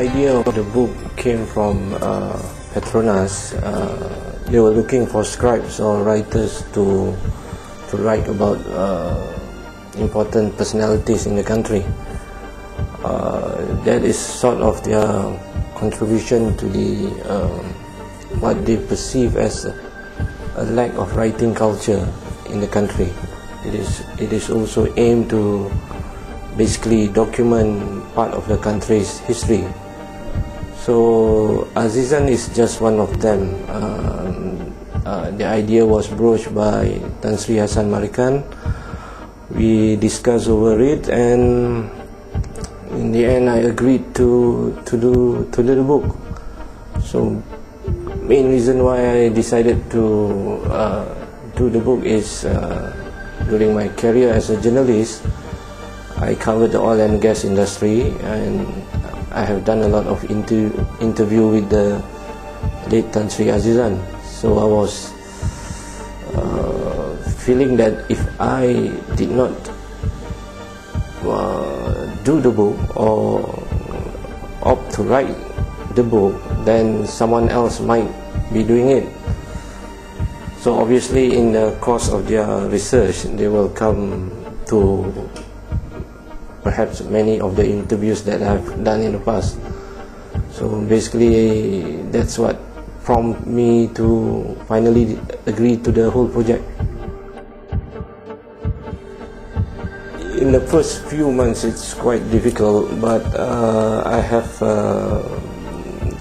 idea of the book came from Petronas. They were looking for scribes or writers to write about important personalities in the country. That is sort of their contribution to the what they perceive as a lack of writing culture in the country. It is also aimed to basically document part of the country's history. So Azizan is just one of them. The idea was broached by Tan Sri Hassan Marikan. We discussed over it, and in the end I agreed to do the book. So main reason why I decided to do the book is during my career as a journalist, I covered the oil and gas industry, and I have done a lot of interview with the late Tan Sri Azizan. So I was feeling that if I did not do the book or opt to write the book, then someone else might be doing it. So obviously in the course of their research, they will come to perhaps many of the interviews that I've done in the past. So basically that's what prompted me to finally agree to the whole project. In the first few months it's quite difficult, but I have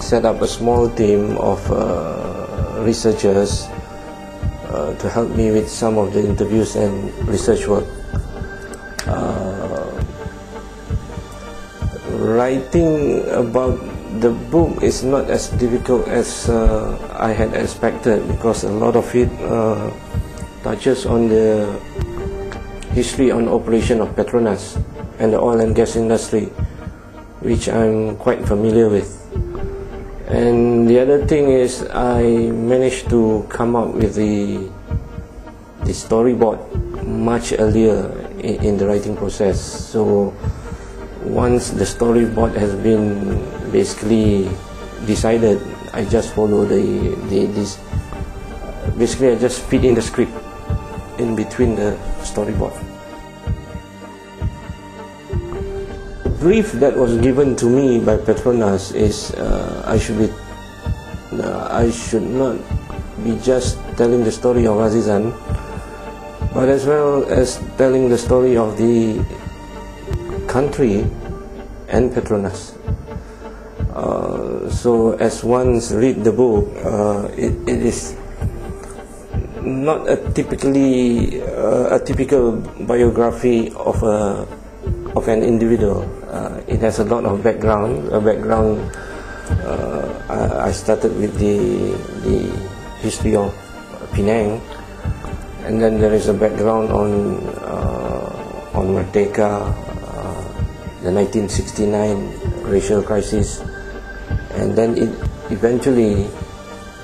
set up a small team of researchers to help me with some of the interviews and research work. Writing about the book is not as difficult as I had expected, because a lot of it touches on the history on operation of Petronas and the oil and gas industry, which I'm quite familiar with. And the other thing is I managed to come up with the storyboard much earlier in the writing process. So once the storyboard has been basically decided, I just follow this. Basically I just feed in the script in between the storyboard. The brief that was given to me by Petronas is I should not be just telling the story of Azizan, but as well as telling the story of the country and Petronas. So as one's read the book, it is not a typical biography of an individual. It has a lot of background. I started with the history of Penang, and then there is a background on Merdeka, the 1969 racial crisis, and then it eventually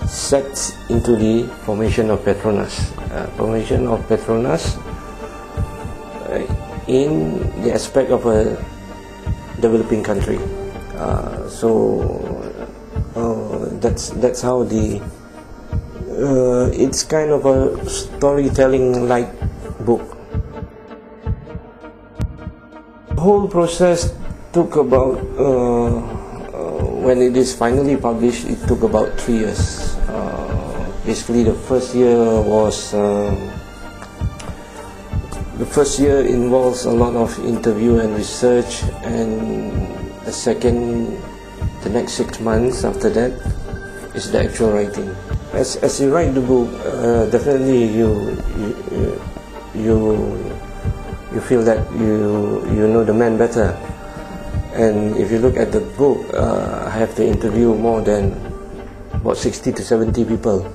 sets into the formation of Petronas. In the aspect of a developing country. That's how it's kind of a storytelling-like book. The whole process took about, when it is finally published, it took about 3 years. Basically the first year involves a lot of interview and research, and the next 6 months after that is the actual writing. As you write the book, definitely you feel that you know the man better. And if you look at the book, I have to interview more than about 60 to 70 people,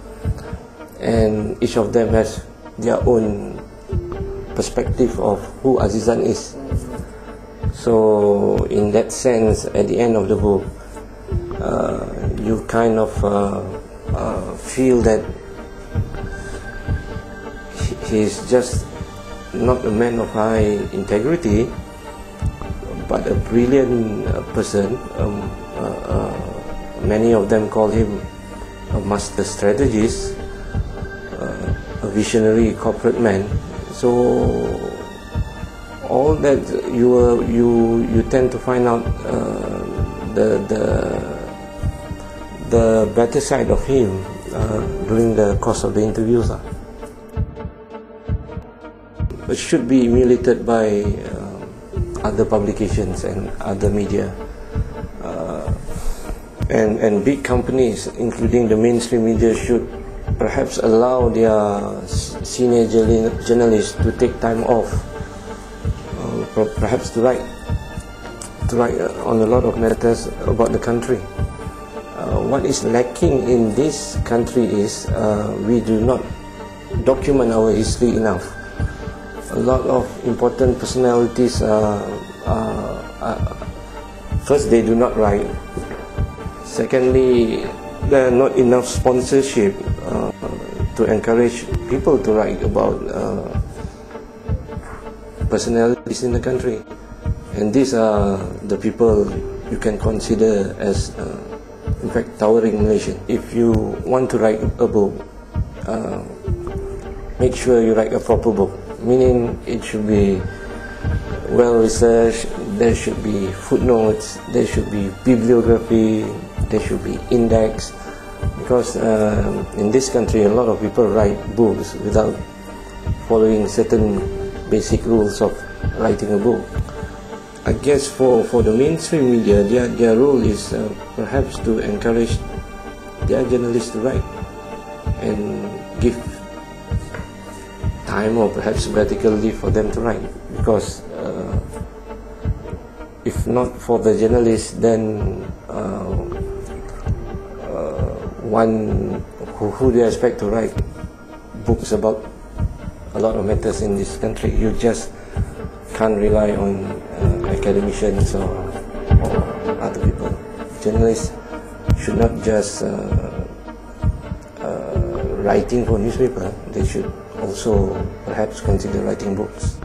and each of them has their own perspective of who Azizan is. So in that sense, at the end of the book, you kind of feel that he's just not a man of high integrity, but a brilliant person, a many of them call him a master strategist, a visionary corporate man. So all that you tend to find out the better side of him during the course of the interviews. It should be emulated by other publications and other media, and big companies, including the mainstream media, should perhaps allow their senior journalists to take time off, perhaps to write on a lot of matters about the country. What is lacking in this country is we do not document our history enough. A lot of important personalities, first, they do not write. Secondly, there are not enough sponsorship to encourage people to write about personalities in the country. And these are the people you can consider as, in fact, towering Malaysian. If you want to write a book, make sure you write a proper book. Meaning it should be well researched, there should be footnotes, there should be bibliography, there should be index, because in this country a lot of people write books without following certain basic rules of writing a book. I guess for the mainstream media, their role is perhaps to encourage their journalists to write and give time or perhaps sabbatical leave for them to write, because if not for the journalists, then who do you expect to write books about a lot of matters in this country? You just can't rely on academicians or other people. Journalists should not just writing for newspaper, they should also perhaps consider writing books.